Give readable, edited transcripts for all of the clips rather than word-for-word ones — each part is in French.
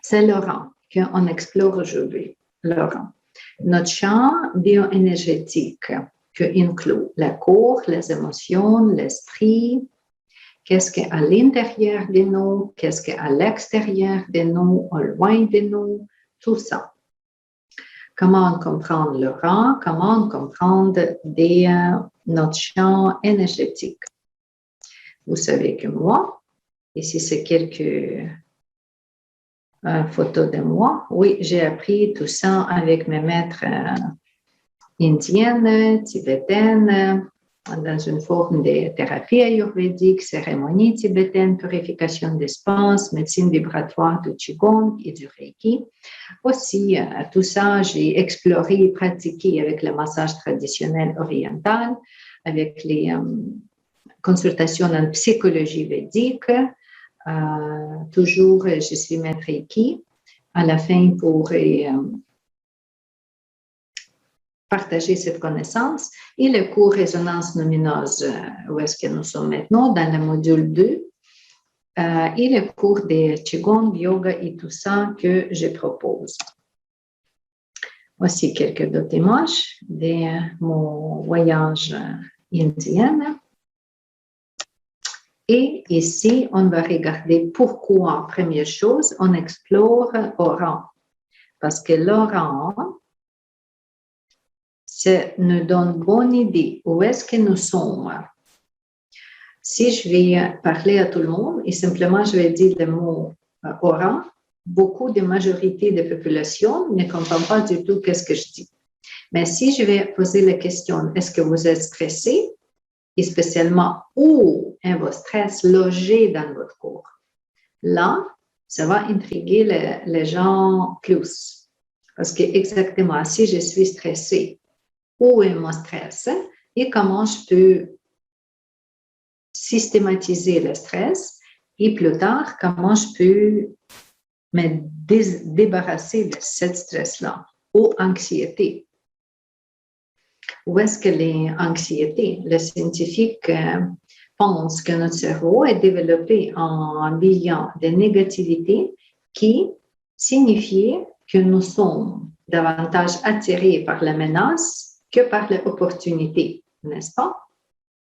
c'est le rang qu'on explore aujourd'hui, le rang. Notre champ bioénergétique qui inclut le corps, les émotions, l'esprit, qu'est-ce qui est à l'intérieur de nous, qu'est-ce qui est à l'extérieur de nous, au loin de nous, tout ça. Comment comprendre le rang, comment comprendre notre champ énergétique. Vous savez que moi, ici c'est quelques photos de moi. Oui, j'ai appris tout ça avec mes maîtres indiennes, tibétaines, dans une forme de thérapie ayurvédique, cérémonie tibétaine, purification d'espace, médecine vibratoire du Qigong et du Reiki. Aussi, tout ça, j'ai exploré et pratiqué avec le massage traditionnel oriental, avec les consultations en psychologie védique. Toujours, je suis maître Reiki. À la fin, pour partager cette connaissance et le cours résonance lumineuse, où est-ce que nous sommes maintenant, dans le module 2, et le cours de Qigong, Yoga et tout ça que je propose. Voici quelques d'autres images de mon voyage indien. Et ici, on va regarder pourquoi, première chose, on explore Oran. Parce que l'Oran, ça nous donne une bonne idée où est-ce que nous sommes. Si je vais parler à tout le monde et simplement je vais dire le mot Oran, beaucoup de majorité de population ne comprennent pas du tout qu'est-ce que je dis. Mais si je vais poser la question, est-ce que vous êtes stressé? Et spécialement où est votre stress logé dans votre corps? Là, ça va intriguer les gens plus. Parce que exactement, si je suis stressée, où est mon stress et comment je peux systématiser le stress et plus tard, comment je peux me débarrasser de ce stress-là ou anxiété. Où est-ce que les anxiétés, les scientifiques pensent que notre cerveau est développé en bilan de négativité qui signifie que nous sommes davantage attirés par la menace que par l'opportunité, n'est-ce pas?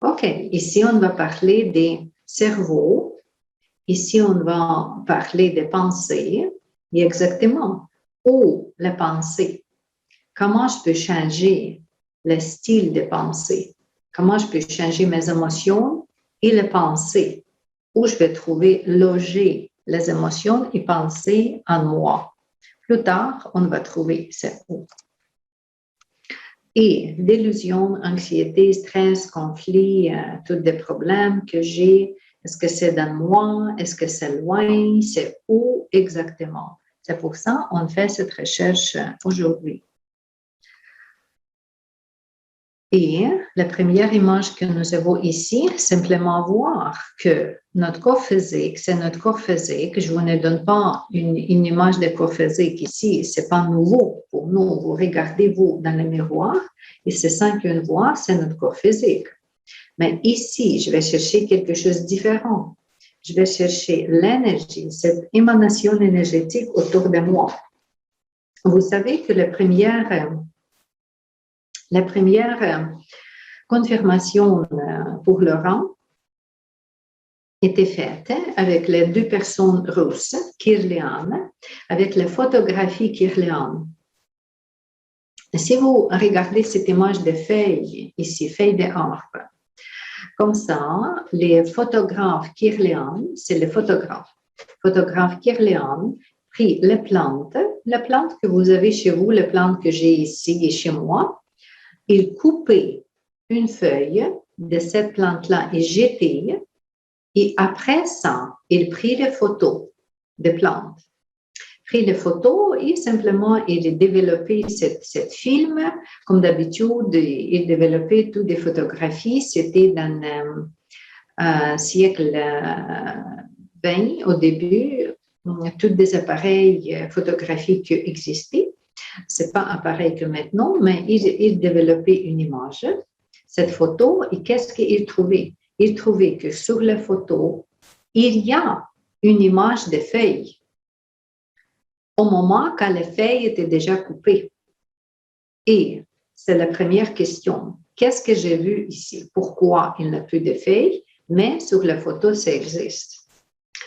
OK, ici on va parler des cerveaux, ici on va parler des pensées, et exactement où les pensées, comment je peux changer le style de pensée, comment je peux changer mes émotions et les pensées, où je vais trouver loger les émotions et pensées en moi. Plus tard, on va trouver c'est où. Et délusion, anxiété, stress, conflit, tous des problèmes que j'ai, est-ce que c'est dans moi, est-ce que c'est loin, c'est où exactement? C'est pour ça qu'on fait cette recherche aujourd'hui. Et la première image que nous avons ici, simplement voir que notre corps physique, c'est notre corps physique. Je vous ne donne pas une image de corps physique ici, c'est pas nouveau pour nous. Vous regardez vous dans le miroir et c'est ça qu'on voit, c'est notre corps physique. Mais ici, je vais chercher quelque chose de différent. Je vais chercher l'énergie, cette émanation énergétique autour de moi. Vous savez que la première confirmation pour le rang était faite avec les deux personnes russes, Kirlian, avec la photographie Kirlian. Si vous regardez cette image de feuilles, ici, feuilles de harpe, comme ça, les photographes Kirlian, c'est les photographes. Photographe Kirlian prit les plantes que vous avez chez vous, les plantes que j'ai ici et chez moi, il coupait une feuille de cette plante-là et jetait, et après ça, il prit les photos des plantes. Pris les photos et simplement il développait cette film. Comme d'habitude, il développait toutes des photographies. C'était dans le siècle 20 au début, tous des appareils photographiques existaient. Ce n'est pas pareil que maintenant, mais il développait une image, cette photo, et qu'est-ce qu'il trouvait? Il trouvait que sur la photo, il y a une image de feuille. au moment quand les feuilles étaient déjà coupées. Et c'est la première question. Qu'est-ce que j'ai vu ici? Pourquoi il n'y a plus de feuilles, mais sur la photo, ça existe?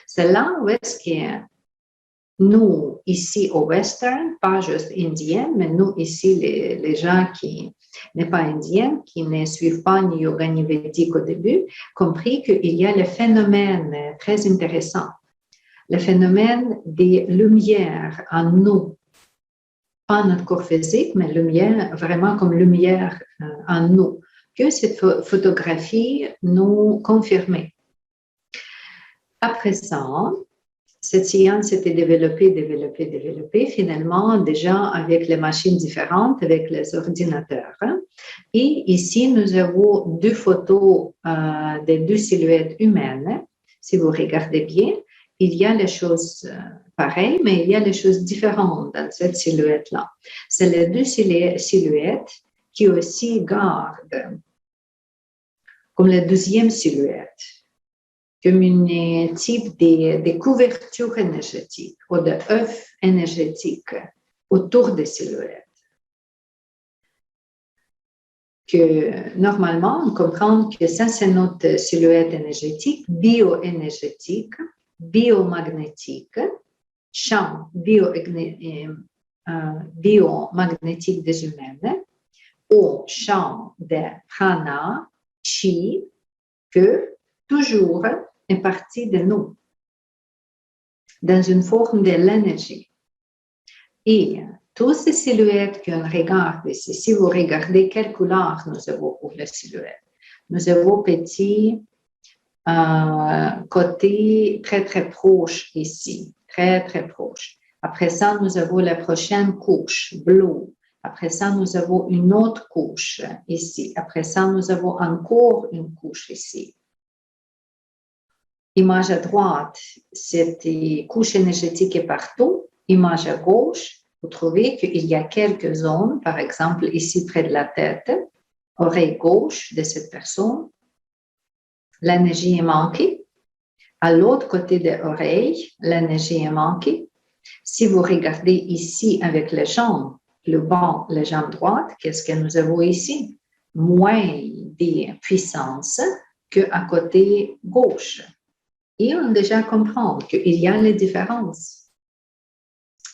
C'est là où est-ce que nous, ici au Western, pas juste indiens, mais nous, ici, les gens qui n'est pas indiens, qui ne suivent pas ni yoga ni védique au début, compris qu'il y a le phénomène très intéressant, le phénomène des lumières en nous, pas notre corps physique, mais lumière, vraiment comme lumière en nous, que cette photographie nous confirmait. Après ça, cette science s'était développée, finalement, déjà avec les machines différentes, avec les ordinateurs. Et ici, nous avons deux photos des deux silhouettes humaines. Si vous regardez bien, il y a les choses pareilles, mais il y a les choses différentes dans cette silhouette-là. C'est les deux silhouettes qui aussi gardent, comme la deuxième silhouette, comme un type de couverture énergétique ou d'œuf énergétique autour des silhouettes. Que normalement, on comprend que ça, c'est notre silhouette énergétique, bioénergétique, biomagnétique, champ biomagnétique des humains, au champ de prana, chi, que toujours est partie de nous, dans une forme de l'énergie. Et toutes ces silhouettes qu'on regarde ici, si vous regardez quelle couleur nous avons pour la silhouette, nous avons petit côté très, très proche ici, très, très proche. Après ça, nous avons la prochaine couche, bleue. Après ça, nous avons une autre couche ici. Après ça, nous avons encore une couche ici. Image à droite, cette couche énergétique est partout. Image à gauche, vous trouvez qu'il y a quelques zones, par exemple ici près de la tête, oreille gauche de cette personne. L'énergie est manquée. À l'autre côté de l'oreille, l'énergie est manquée. Si vous regardez ici avec les jambes, le banc, les jambes droites, qu'est-ce que nous avons ici? Moins de puissance qu'à côté gauche. Et on déjà comprend qu'il y a les différences.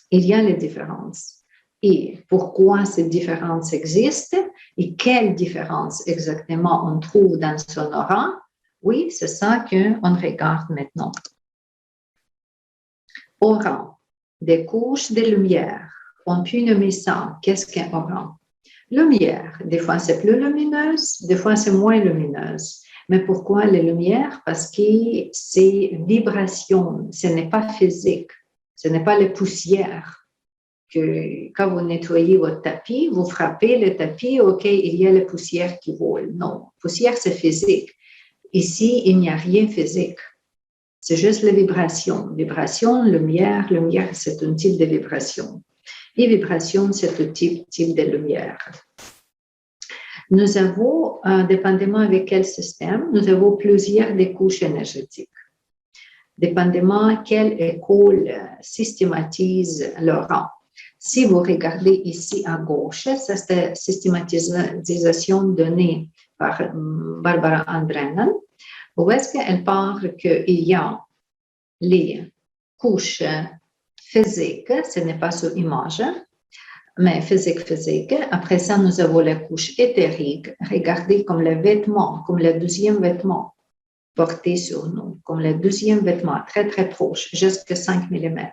Il y a les différences. Et pourquoi ces différences existent et quelles différences exactement on trouve dans son aura? Oui, c'est ça qu'on regarde maintenant. Aura, des couches de lumière. On peut nommer ça. Qu'est-ce qu'un aura? Lumière, des fois c'est plus lumineuse, des fois c'est moins lumineuse. Mais pourquoi les lumières? Parce que c'est vibration, ce n'est pas physique, ce n'est pas les poussières. Que quand vous nettoyez votre tapis, vous frappez le tapis, OK, il y a les poussières qui volent. Non, poussière c'est physique. Ici, il n'y a rien physique. C'est juste les vibrations. Vibration, lumière, c'est un type de vibration. Et vibration, c'est un type de lumière. Nous avons, dépendamment avec quel système, nous avons plusieurs des couches énergétiques. Dépendamment quelle école systématise le rang. Si vous regardez ici à gauche, ça c'est la systématisation donnée par Barbara Andreanen, où est-ce qu'elle parle qu'il y a les couches physiques, ce n'est pas sur image, mais physique. Après ça, nous avons la couche éthérique. Regardez comme le vêtement, comme le deuxième vêtement porté sur nous, comme le deuxième vêtement, très, très proche, jusqu'à 5 mm.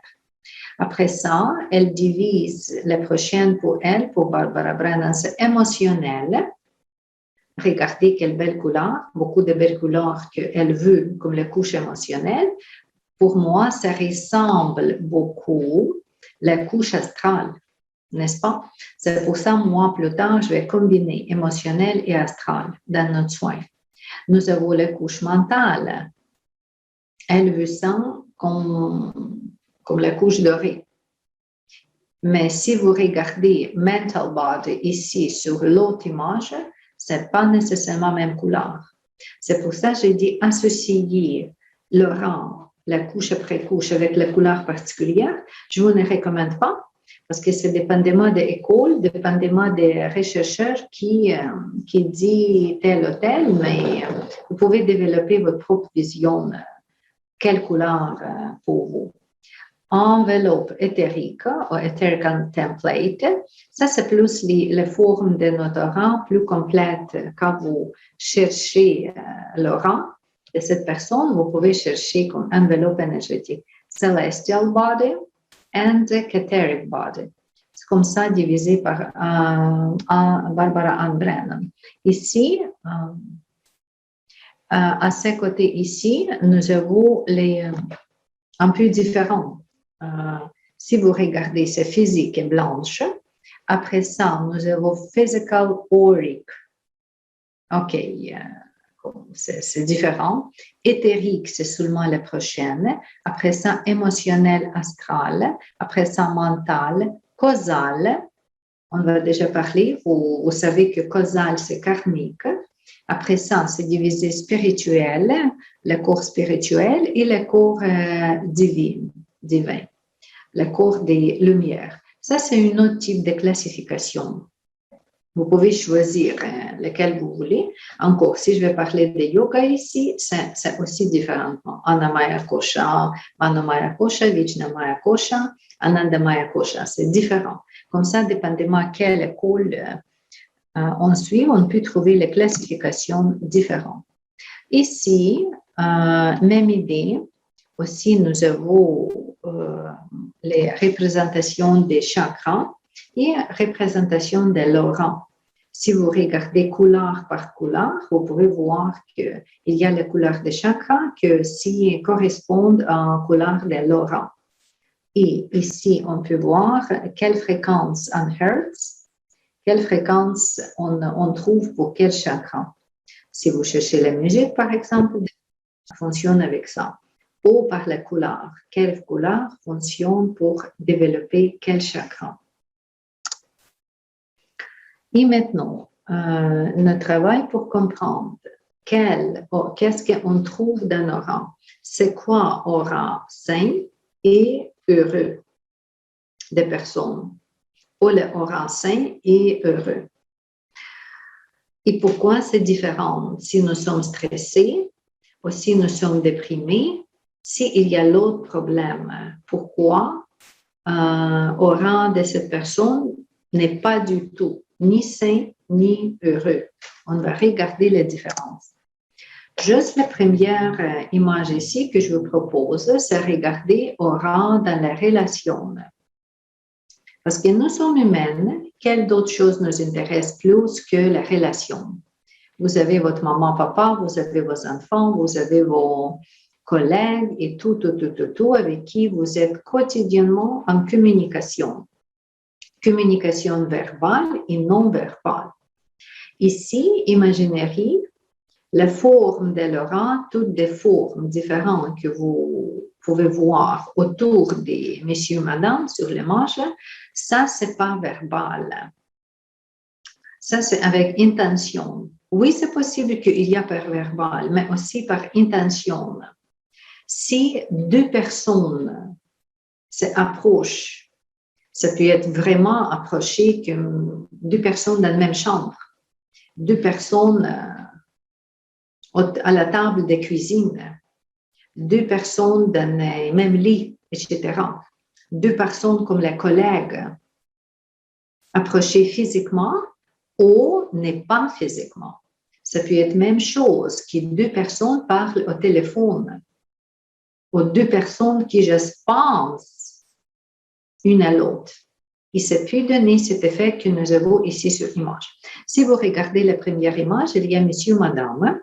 Après ça, elle divise la prochaine pour elle, pour Barbara Brennan, c'est émotionnel. Regardez quelle belle couleur, beaucoup de belles couleurs qu'elle veut comme la couche émotionnelle. Pour moi, ça ressemble beaucoup à la couche astrale, n'est-ce pas? C'est pour ça, moi, plus tard, je vais combiner émotionnel et astral dans notre soin. Nous avons la couche mentale. Elle veut ça comme la couche dorée. Mais si vous regardez mental body ici sur l'autre image, ce n'est pas nécessairement la même couleur. C'est pour ça que j'ai dit associer le rang la couche après couche avec la couleur particulière, je vous ne recommande pas parce que c'est dépendamment des écoles, dépendamment des chercheurs qui dit tel ou tel, mais vous pouvez développer votre propre vision, quelle couleur pour vous. Enveloppe éthérique ou etherical template, ça c'est plus les formes de notre rang plus complètes. Quand vous cherchez le rang de cette personne, vous pouvez chercher comme enveloppe énergétique celestial body and etheric body. C'est comme ça divisé par Barbara Ann Brennan. Ici, à ce côté ici, nous avons les un peu différents. Si vous regardez, c'est physique et blanche. Après ça, nous avons physical auric. OK, c'est différent. Éthérique, c'est seulement la prochaine. Après ça, émotionnel, astral. Après ça, mental, causal. On va déjà parler. Vous savez que causal, c'est karmique. Après ça, c'est divisé spirituel, le corps spirituel et le corps divin, le corps des lumières. Ça, c'est un autre type de classification. Vous pouvez choisir lequel vous voulez. Encore, si je vais parler de yoga ici, c'est aussi différent. Annamaya Kosha, Manomaya Kosha, Vijnamaya Kosha, Anandamaya Kosha, c'est différent. Comme ça, dépendamment à quelle école on suit, on peut trouver les classifications différentes. Ici, même idée, aussi nous avons les représentations des chakras et représentation de l'aura. Si vous regardez couleur par couleur, vous pouvez voir qu'il y a les couleurs des chakras qui correspondent à la couleur de l'aura. Et ici, on peut voir quelle fréquence en hertz, quelle fréquence on trouve pour quel chakra. Si vous cherchez la musique, par exemple, ça fonctionne avec ça. Ou par la couleur. Quelle couleur fonctionne pour développer quel chakra. Et maintenant, notre travail pour comprendre qu'est-ce qu'on trouve dans nos rangs. C'est quoi aura sain et heureux des personnes. Ou le aura sain et heureux. Et pourquoi c'est différent? Si nous sommes stressés, ou si nous sommes déprimés, s'il y a l'autre problème, pourquoi au rang de cette personne n'est pas du tout ni sain ni heureux. On va regarder les différences. Juste la première image ici que je vous propose, c'est regarder au rang dans les relations. Parce que nous sommes humaines, quelle d'autre chose nous intéresse plus que la relation? Vous avez votre maman, papa, vous avez vos enfants, vous avez vos collègues et tout avec qui vous êtes quotidiennement en communication. Communication verbale et non verbale. Ici, imaginerie, la forme de l'aura, toutes des formes différentes que vous pouvez voir autour des messieurs, madame, sur les manches, ça, c'est pas verbal. Ça, c'est avec intention. Oui, c'est possible qu'il y a par verbal, mais aussi par intention. Si deux personnes s'approchent, ça peut être vraiment approché comme deux personnes dans la même chambre, deux personnes à la table de cuisine, deux personnes dans le même lit, etc. Deux personnes comme les collègues, approchées physiquement ou n'est pas physiquement. Ça peut être la même chose que deux personnes parlent au téléphone ou deux personnes qui je pense une à l'autre. Et ça peut donner cet effet que nous avons ici sur l'image. Si vous regardez la première image, il y a monsieur, madame.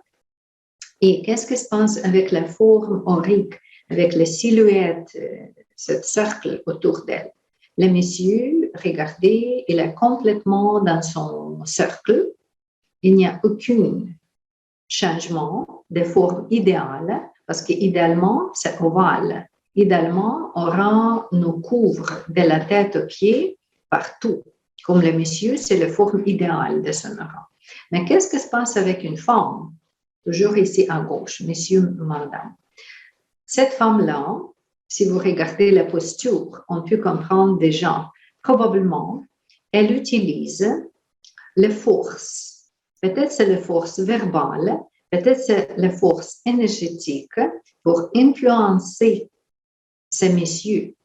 Et qu'est-ce qui se passe avec la forme aurique, avec la silhouette, ce cercle autour d'elle? Le monsieur, regardez, il est complètement dans son cercle. Il n'y a aucun changement de forme idéale, parce qu'idéalement, c'est ovale. Idéalement, on nous couvre de la tête aux pieds partout. Comme le monsieur, c'est la forme idéale de son aura. Mais qu'est-ce qui se passe avec une femme? Toujours ici à gauche, monsieur, madame. Cette femme-là, si vous regardez la posture, on peut comprendre déjà, probablement, elle utilise les forces. Peut-être c'est les forces verbales, peut-être c'est les forces énergétiques pour influencer ces messieurs.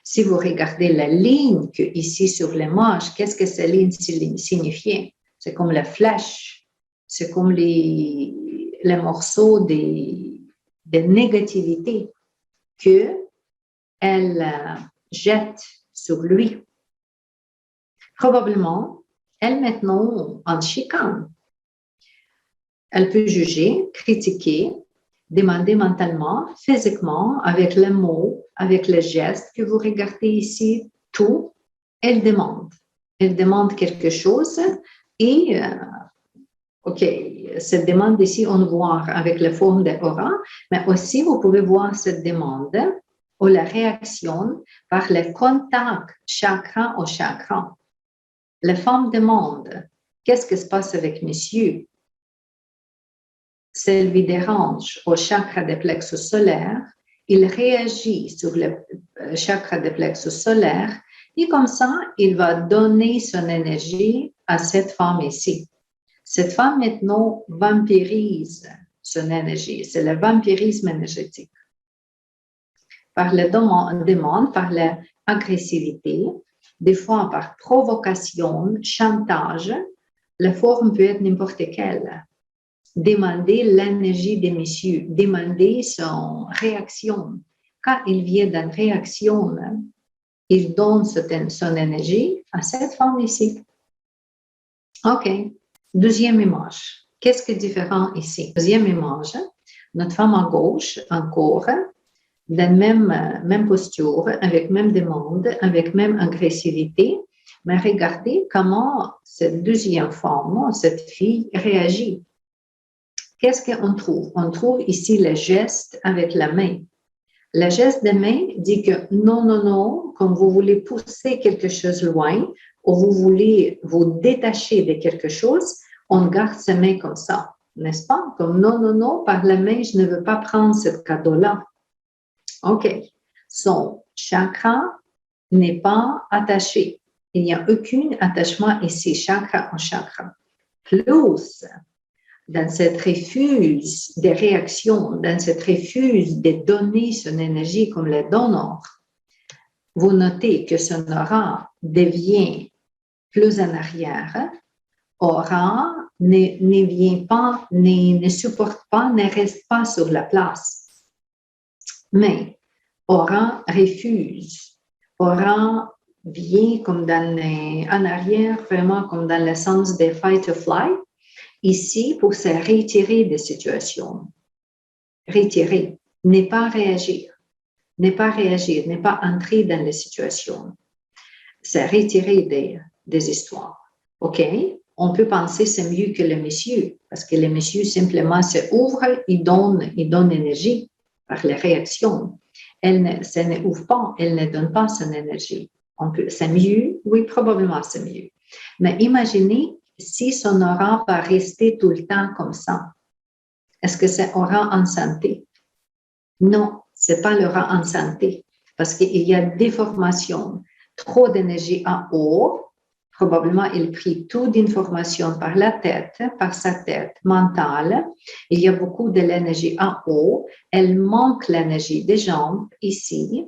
Si vous regardez la ligne que ici sur l'image, qu'est-ce que cette ligne signifiait? C'est comme la flèche, c'est comme les morceaux de négativité qu'elle jette sur lui. Probablement, elle maintenant en chicane. Elle peut juger, critiquer, demander mentalement, physiquement, avec les mots, avec les gestes que vous regardez ici, tout, elle demande. Elle demande quelque chose et, OK, cette demande ici, on voit avec la forme de aura, mais aussi vous pouvez voir cette demande ou la réaction par le contact chakra au chakra. La femme demande, qu'est-ce qui se passe avec monsieur? Ça lui dérange au chakra des plexus solaires, il réagit sur le chakra des plexus solaires et comme ça, il va donner son énergie à cette femme ici. Cette femme maintenant vampirise son énergie, c'est le vampirisme énergétique. Par la demande, par l'agressivité, des fois par provocation, chantage, la forme peut être n'importe quelle. Demander l'énergie des messieurs, demander son réaction. Quand il vient d'une réaction, il donne son énergie à cette femme ici. OK. Deuxième image. Qu'est-ce qui est différent ici? Deuxième image, notre femme à gauche, encore, dans la même posture, avec même demande, avec même agressivité, mais regardez comment cette deuxième femme, cette fille, réagit. Qu'est-ce qu'on trouve? On trouve ici le geste avec la main. Le geste de main dit que non, non, non, comme vous voulez pousser quelque chose loin ou vous voulez vous détacher de quelque chose, on garde sa main comme ça, n'est-ce pas? Comme non, non, non, par la main, je ne veux pas prendre ce cadeau-là. OK. Son chakra n'est pas attaché. Il n'y a aucun attachement ici, chakra en chakra. Plus, dans cette refuse des réactions, dans cette refuse de donner son énergie comme le donneur, vous notez que son aura devient plus en arrière. Aura ne vient pas, ne supporte pas, ne reste pas sur la place. Mais aura refuse. Aura vient comme en arrière, vraiment comme dans le sens de fight or flight. Ici, pour se retirer des situations, retirer, ne pas réagir, ne pas entrer dans les situations, se retirer des histoires. OK? On peut penser c'est mieux que le monsieur, parce que le monsieur simplement se ouvre, il donne énergie par les réactions. Ça ne ouvre pas, elle ne donne pas son énergie. C'est mieux? Oui, probablement c'est mieux. Mais imaginez si son aura va rester tout le temps comme ça. Est-ce que c'est aura en santé? Non, ce n'est pas l'aura en santé parce qu'il y a déformation, trop d'énergie en haut. Probablement, il prit toute d'informations par la tête, par sa tête mentale. Il y a beaucoup de l'énergie en haut. Elle manque l'énergie des jambes ici.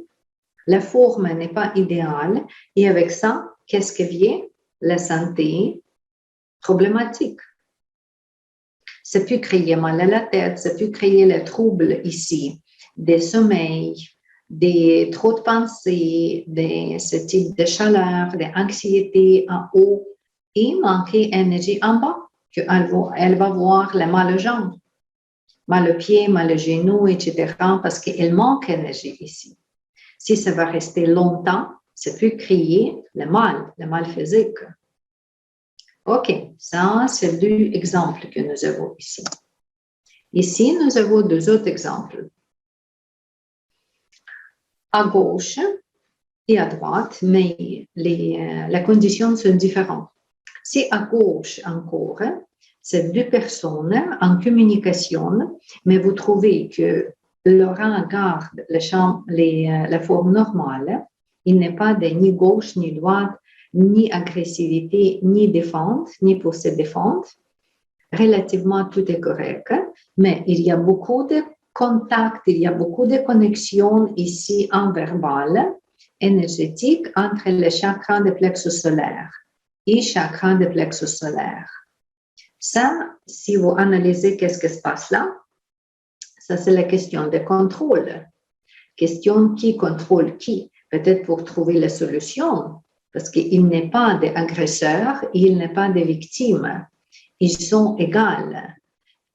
La forme n'est pas idéale. Et avec ça, qu'est-ce qui vient? La santé problématique. Ça peut créer mal à la tête, ça peut créer le trouble ici, des sommeils, trop de pensées, ce type de chaleur, d'anxiété en haut et manquer d'énergie en bas, qu'elle va voir le mal aux jambes, mal aux pieds, mal aux genoux, etc., parce qu'elle manque d'énergie ici. Si ça va rester longtemps, ça peut créer le mal physique. OK, ça, c'est deux exemples que nous avons ici. Ici, nous avons deux autres exemples. À gauche et à droite, mais les conditions sont différentes. Si à gauche encore, c'est deux personnes en communication, mais vous trouvez que l'aura garde la forme normale. Il n'est pas de ni gauche, ni droite, ni agressivité, ni défense, ni pour se défendre. Relativement, tout est correct, mais il y a beaucoup de contacts, il y a beaucoup de connexions ici en verbal, énergétique, entre les chakras de plexus solaire et chakras de plexus solaire. Ça, si vous analysez qu'est-ce qui se passe là, ça c'est la question de contrôle. Question qui contrôle qui? Peut-être pour trouver la solution, parce qu'il n'est pas d'agresseur, il n'est pas de victime. Ils sont égaux.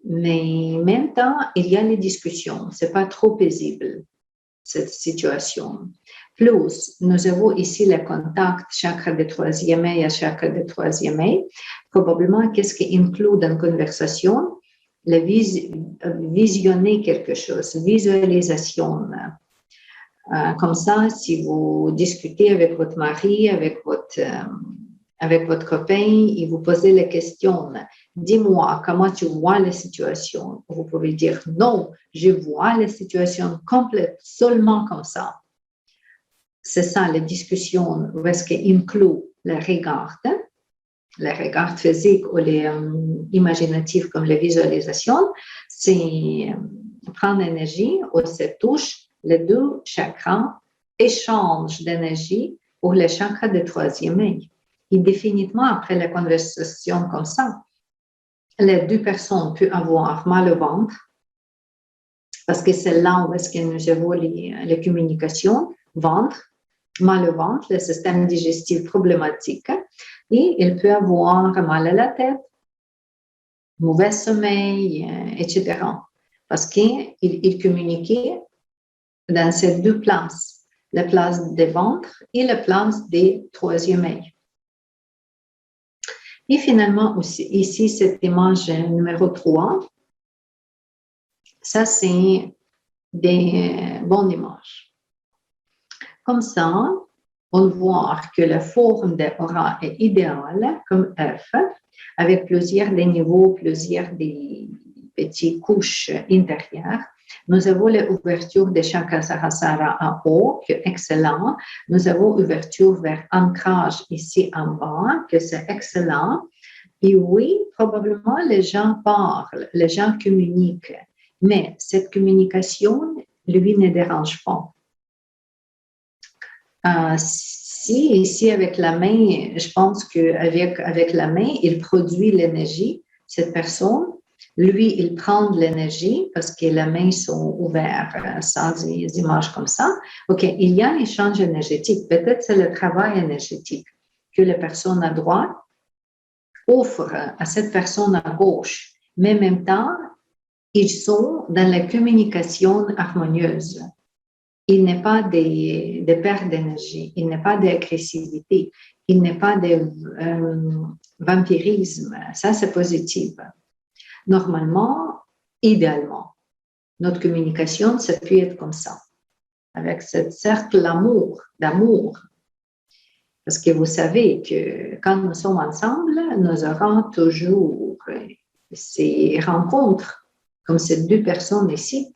Mais en même temps, il y a les discussions. Ce n'est pas trop paisible, cette situation. Plus, nous avons ici le contact chakra de troisième œil à chakra de troisième œil. Probablement, qu'est-ce qui inclut dans la conversation? Visionner quelque chose, visualisation. Comme ça, si vous discutez avec votre mari, avec votre copain, et vous posez la question, dis-moi comment tu vois la situation. Vous pouvez dire non, je vois la situation complète seulement comme ça. C'est ça la discussion où est-ce qu'il inclut le regard physique ou les imaginatifs comme la visualisation, c'est prendre l'énergie où se touche les deux chakras, échange d'énergie pour les chakras de troisième œil. Et définitivement, après la conversation comme ça, les deux personnes peuvent avoir mal au ventre, parce que c'est là où est-ce que nous avons les communications, ventre, mal au ventre, le système digestif problématique, et il peut avoir mal à la tête, mauvais sommeil, etc. Parce qu'il communiquait dans ces deux places, la place des ventres et la place des troisième œil. Et finalement, aussi, ici, cette image numéro 3, ça, c'est des bonnes images. Comme ça, on voit que la forme de l'aura est idéale, comme F, avec plusieurs des niveaux, plusieurs des petites couches intérieures. Nous avons l'ouverture de chakra Sahasrara en haut, qui est excellent. Nous avons l'ouverture vers ancrage ici en bas, que c'est excellent. Et oui, probablement, les gens parlent, les gens communiquent, mais cette communication, lui, ne dérange pas. Si ici, avec la main, je pense qu'avec la main, il produit l'énergie, cette personne. Lui, il prend de l'énergie parce que les mains sont ouvertes sans des images comme ça. OK, il y a l'échange énergétique. Peut-être c'est le travail énergétique que la personne à droite offre à cette personne à gauche. Mais en même temps, ils sont dans la communication harmonieuse. Il n'est pas de perte d'énergie, il n'est pas d'agressivité, il n'est pas de vampirisme. Ça, c'est positif. Normalement, idéalement, notre communication, ça peut être comme ça, avec ce cercle d'amour. Parce que vous savez que quand nous sommes ensemble, nous aurons toujours ces rencontres, comme ces deux personnes ici.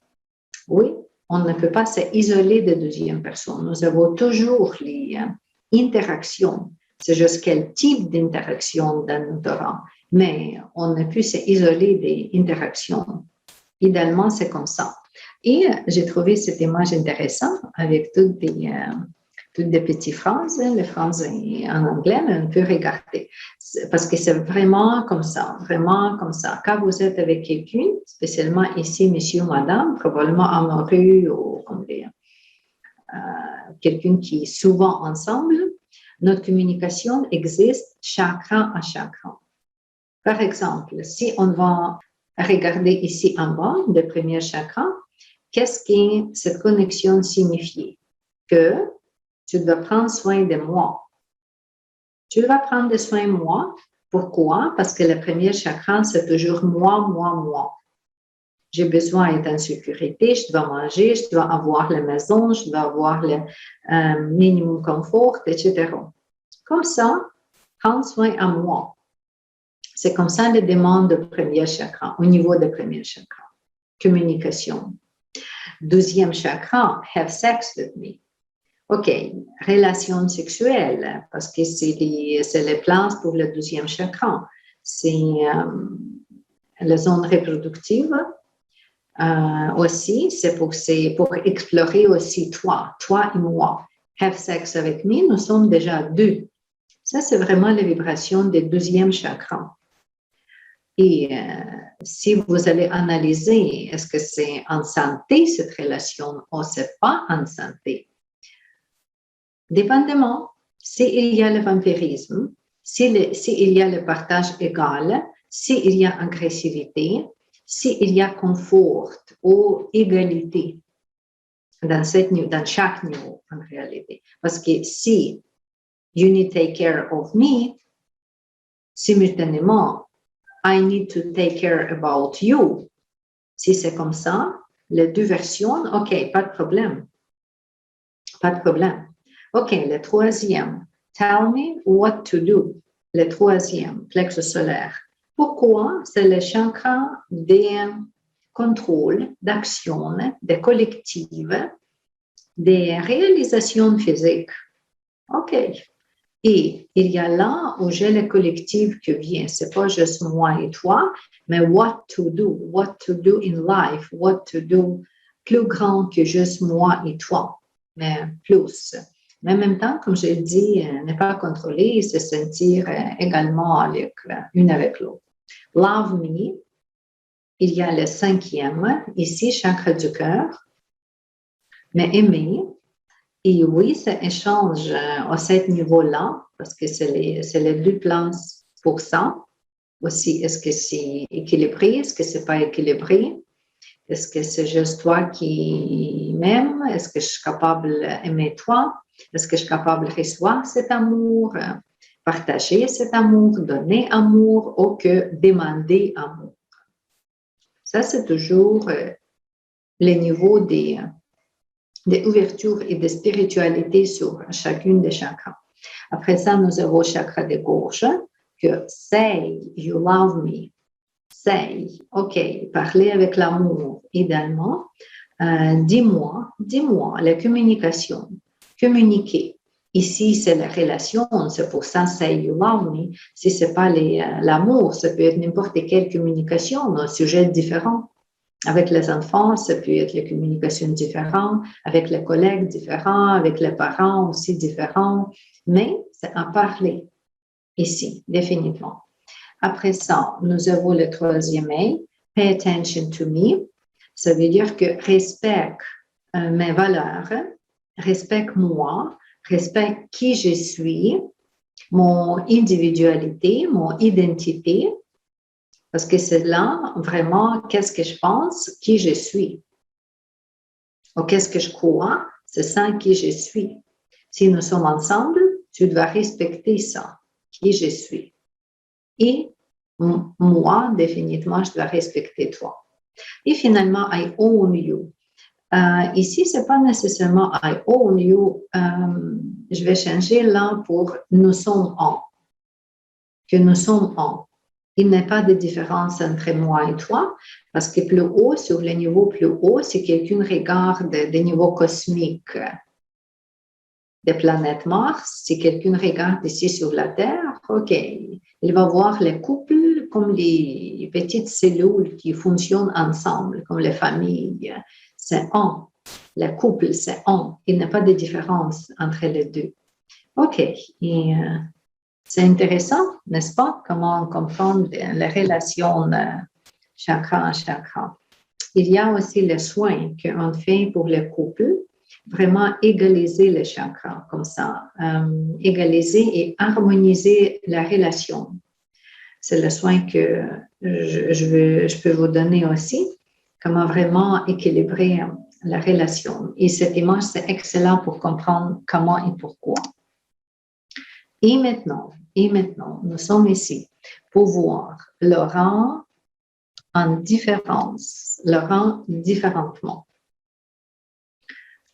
Oui, on ne peut pas s'isoler de deuxième personne. Nous avons toujours les interactions. C'est juste quel type d'interaction dans notre rang. Mais on ne peut s'isoler des interactions. Idéalement, c'est comme ça. Et j'ai trouvé cette image intéressante avec toutes des petites phrases. Les phrases en anglais, mais on peut regarder. Parce que c'est vraiment comme ça, vraiment comme ça. Quand vous êtes avec quelqu'un, spécialement ici, monsieur, madame, probablement amoureux ou quelqu'un qui est souvent ensemble, notre communication existe chakra à chakra. Par exemple, si on va regarder ici en bas, le premier chakra, qu'est-ce que cette connexion signifie? Que tu dois prendre soin de moi. Tu vas prendre soin de moi. Pourquoi? Parce que le premier chakra, c'est toujours moi, moi, moi. J'ai besoin d'être en sécurité, je dois manger, je dois avoir la maison, je dois avoir le minimum confort, etc. Comme ça, prendre soin de moi. C'est comme ça les demandes de premier chakra, au niveau de premier chakra. Communication. 12e chakra, have sex with me. OK, relation sexuelle, parce que c'est les places pour le 12e chakra. C'est la zone reproductive. Aussi, c'est pour explorer aussi toi et moi. Have sex avec me, nous sommes déjà deux. Ça, c'est vraiment la vibration des 12e chakra. Et si vous allez analyser, est-ce que c'est en santé cette relation ou c'est pas en santé? Dépendamment, s'il y a le vampirisme, s'il y a le partage égal, s'il y a agressivité, s'il y a confort ou égalité dans chaque niveau en réalité. Parce que si you need to take care of me, simultanément, I need to take care about you. Si c'est comme ça, les deux versions, OK, pas de problème. Pas de problème. OK, le troisième, tell me what to do. Le troisième, plexus solaire. Pourquoi? C'est le chakra des contrôles, d'action, des collectives, des réalisations physiques. OK. Et il y a là où j'ai le collectif qui vient. Ce n'est pas juste moi et toi, mais what to do in life, what to do plus grand que juste moi et toi, mais plus. Mais en même temps, comme je le dis, ne pas contrôler, se sentir également avec une avec l'autre. Love me, il y a le 5e, ici, chakra du cœur, mais aimer. Et oui, ça échange à ce niveau-là, parce que c'est les deux places pour ça. Aussi, est-ce que c'est équilibré? Est-ce que c'est pas équilibré? Est-ce que c'est juste toi qui m'aimes? Est-ce que je suis capable d'aimer toi? Est-ce que je suis capable de recevoir cet amour, partager cet amour, donner amour ou que demander amour? Ça, c'est toujours le niveau des ouvertures et de spiritualité sur chacune des chakras. Après ça, nous avons le chakra de gauche, que say you love me. Say, OK, parler avec l'amour, idéalement. Dis-moi, la communication, communiquer. Ici, c'est la relation, c'est pour ça, say you love me. Si ce n'est pas l'amour, ça peut être n'importe quelle communication, un sujet différent. Avec les enfants, ça peut être les communications différentes, avec les collègues différents, avec les parents aussi différents, mais c'est en parler ici, définitivement. Après ça, nous avons le troisième œil, pay attention to me. Ça veut dire que respecte mes valeurs, respecte moi, respecte qui je suis, mon individualité, mon identité, parce que c'est là vraiment qu'est-ce que je pense, qui je suis. Ou qu'est-ce que je crois, c'est ça qui je suis. Si nous sommes ensemble, tu dois respecter ça, qui je suis. Et moi, définitivement, je dois respecter toi. Et finalement, I own you. Ici, ce n'est pas nécessairement I own you. Je vais changer là pour nous sommes en. Que nous sommes en. Il n'y a pas de différence entre moi et toi, parce que plus haut, sur le niveau plus haut, si quelqu'un regarde des niveaux cosmiques des planètes Mars, si quelqu'un regarde ici sur la Terre, OK, il va voir les couples comme les petites cellules qui fonctionnent ensemble, comme les familles. C'est un. Le couple, c'est un. Il n'y a pas de différence entre les deux. OK. Et c'est intéressant, n'est-ce pas, comment comprendre les relations chakra à chakra. Il y a aussi les soins qu'on fait pour les couples, vraiment égaliser les chakras comme ça, égaliser et harmoniser la relation. C'est le soin que je peux vous donner aussi, comment vraiment équilibrer la relation. Et cette image, c'est excellent pour comprendre comment et pourquoi. Et maintenant, nous sommes ici pour voir le rang en différence, le rang différemment.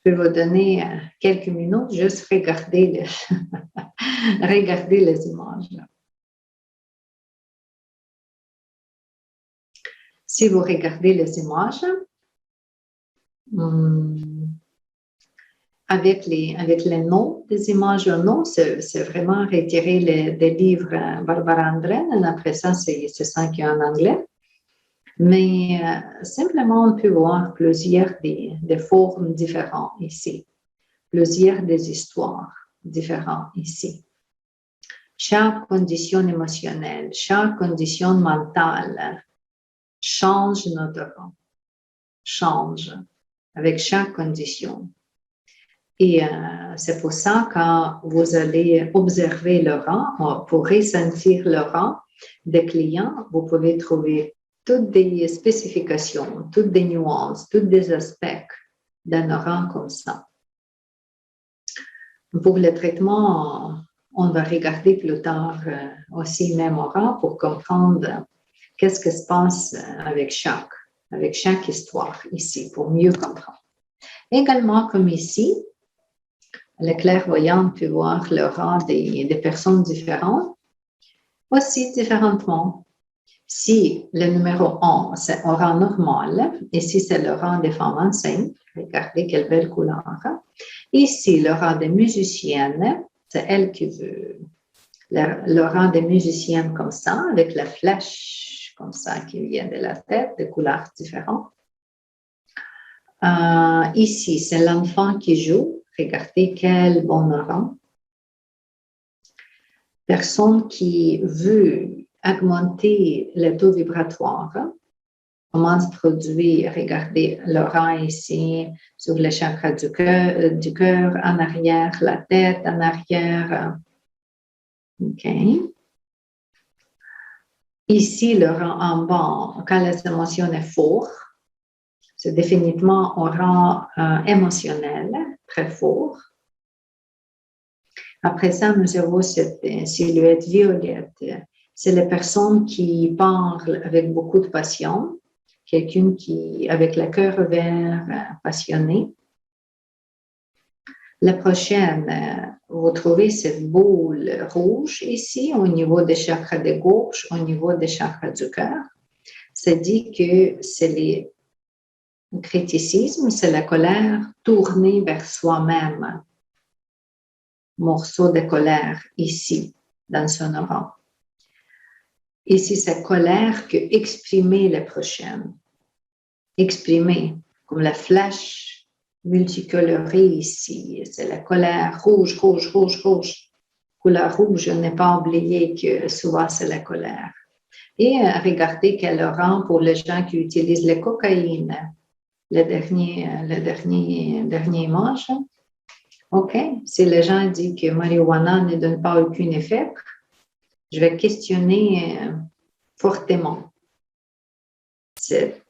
Je vais vous donner quelques minutes, juste regarder les images. Si vous regardez les images, avec les noms des images ou non, c'est vraiment retirer des livres Barbara Andren. Après ça, c'est ça qui est en anglais. Mais simplement, on peut voir plusieurs des formes différentes ici, plusieurs des histoires différentes ici. Chaque condition émotionnelle, chaque condition mentale change notre rang, change avec chaque condition. Et c'est pour ça que quand vous allez observer le rang, pour ressentir le rang des clients, vous pouvez trouver toutes des spécifications, toutes des nuances, tous des aspects d'un rang comme ça. Pour le traitement, on va regarder plus tard aussi même au rang pour comprendre qu'est-ce qui se passe avec chaque histoire ici, pour mieux comprendre. Également, comme ici, le clairvoyant peut voir le rang des personnes différentes, aussi différemment. Si le numéro 1, c'est un rang normal, ici c'est le rang des femmes enceintes, regardez quelle belle couleur. Ici, le rang des musiciennes, c'est elle qui veut le rang des musiciennes comme ça, avec la flèche comme ça qui vient de la tête, de couleurs différentes. Ici, c'est l'enfant qui joue. Regardez quel bon rang. Personne qui veut augmenter le taux vibratoire. Comment se produire? Regardez le rang ici sur le chakra du cœur, en arrière, la tête en arrière. OK. Ici, le rang en bas, quand les émotions sont fortes, c'est définitivement un rang émotionnel très fort. Après ça, nous avons cette silhouette violette. C'est les personnes qui parlent avec beaucoup de passion, quelqu'un qui, avec le cœur ouvert, passionné. La prochaine, vous trouvez cette boule rouge ici, au niveau des chakras de gauche, au niveau des chakras du cœur. Ça dit que c'est le criticisme, c'est la colère tournée vers soi-même. Morceau de colère ici, dans son rang. Ici, c'est colère que exprimer la prochaine. Exprimer, comme la flèche multicolorée ici. C'est la colère rouge, rouge, rouge, rouge. Couleur rouge, je n'ai pas oublié que souvent c'est la colère. Et regardez quel rang pour les gens qui utilisent la cocaïne. Le dernier image. OK. Si les gens disent que marijuana ne donne pas aucun effet, je vais questionner fortement cette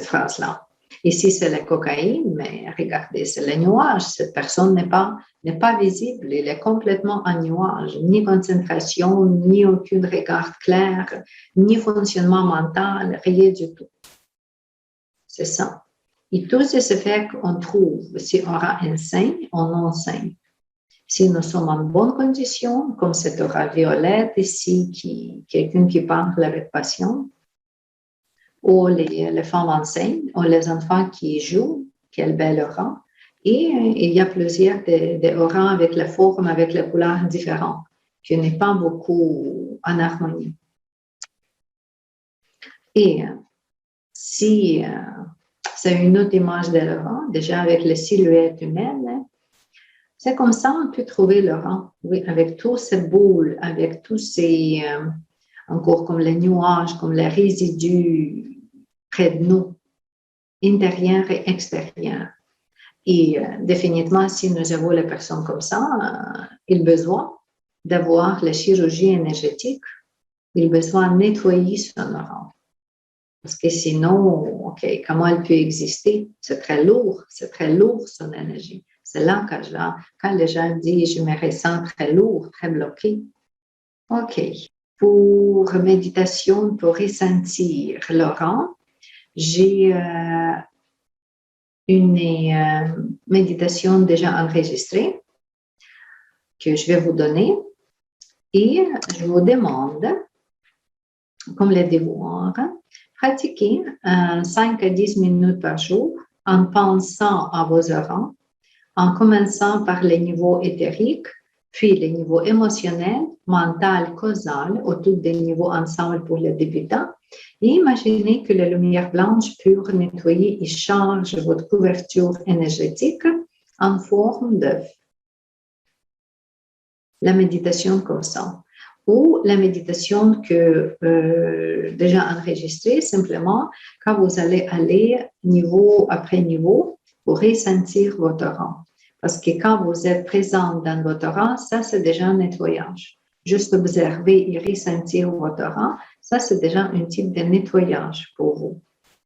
phrase-là. Ici, c'est la cocaïne, mais regardez, c'est le nuage. Cette personne n'est pas visible. Elle est complètement en nuage. Ni concentration, ni aucun regard clair, ni fonctionnement mental, rien du tout. C'est ça. Et tous ces effets qu'on trouve si on aura un sain ou non sain. Si nous sommes en bonne condition, comme cette aura violette ici, quelqu'un qui parle avec passion, ou les femmes enceintes, ou les enfants qui jouent, quelle belle aura. Et il y a plusieurs des auras avec la forme, avec la couleur différente, qui n'est pas beaucoup en harmonie. Et si c'est une autre image de l'aura, déjà avec la silhouette humaine, c'est comme ça on peut trouver l'aura, oui, avec toutes ces boules, avec tous ces, encore comme les nuages, comme les résidus près de nous, intérieur et extérieur. Et définitivement, si nous avons les personnes comme ça, ils ont besoin d'avoir la chirurgie énergétique, ils ont besoin de nettoyer son aura. Parce que sinon, OK, comment elle peut exister? C'est très lourd son énergie. C'est là quand les gens disent « je me ressens très lourd, très bloqué ». OK. Pour méditation, pour ressentir l'aura, j'ai une méditation déjà enregistrée que je vais vous donner et je vous demande, comme le devoir, Pratiquez 5 à 10 minutes par jour en pensant à vos orangs, en commençant par les niveaux éthériques, puis les niveaux émotionnels, mental, causal, autour des niveaux ensemble pour les débutants. Et imaginez que la lumière blanche pure nettoyer et change votre couverture énergétique en forme d'œuf. La méditation consciente ou la méditation que déjà enregistrée, simplement quand vous allez aller niveau après niveau pour ressentir votre rang. Parce que quand vous êtes présent dans votre rang, ça c'est déjà un nettoyage. Juste observer et ressentir votre rang, ça c'est déjà un type de nettoyage pour vous.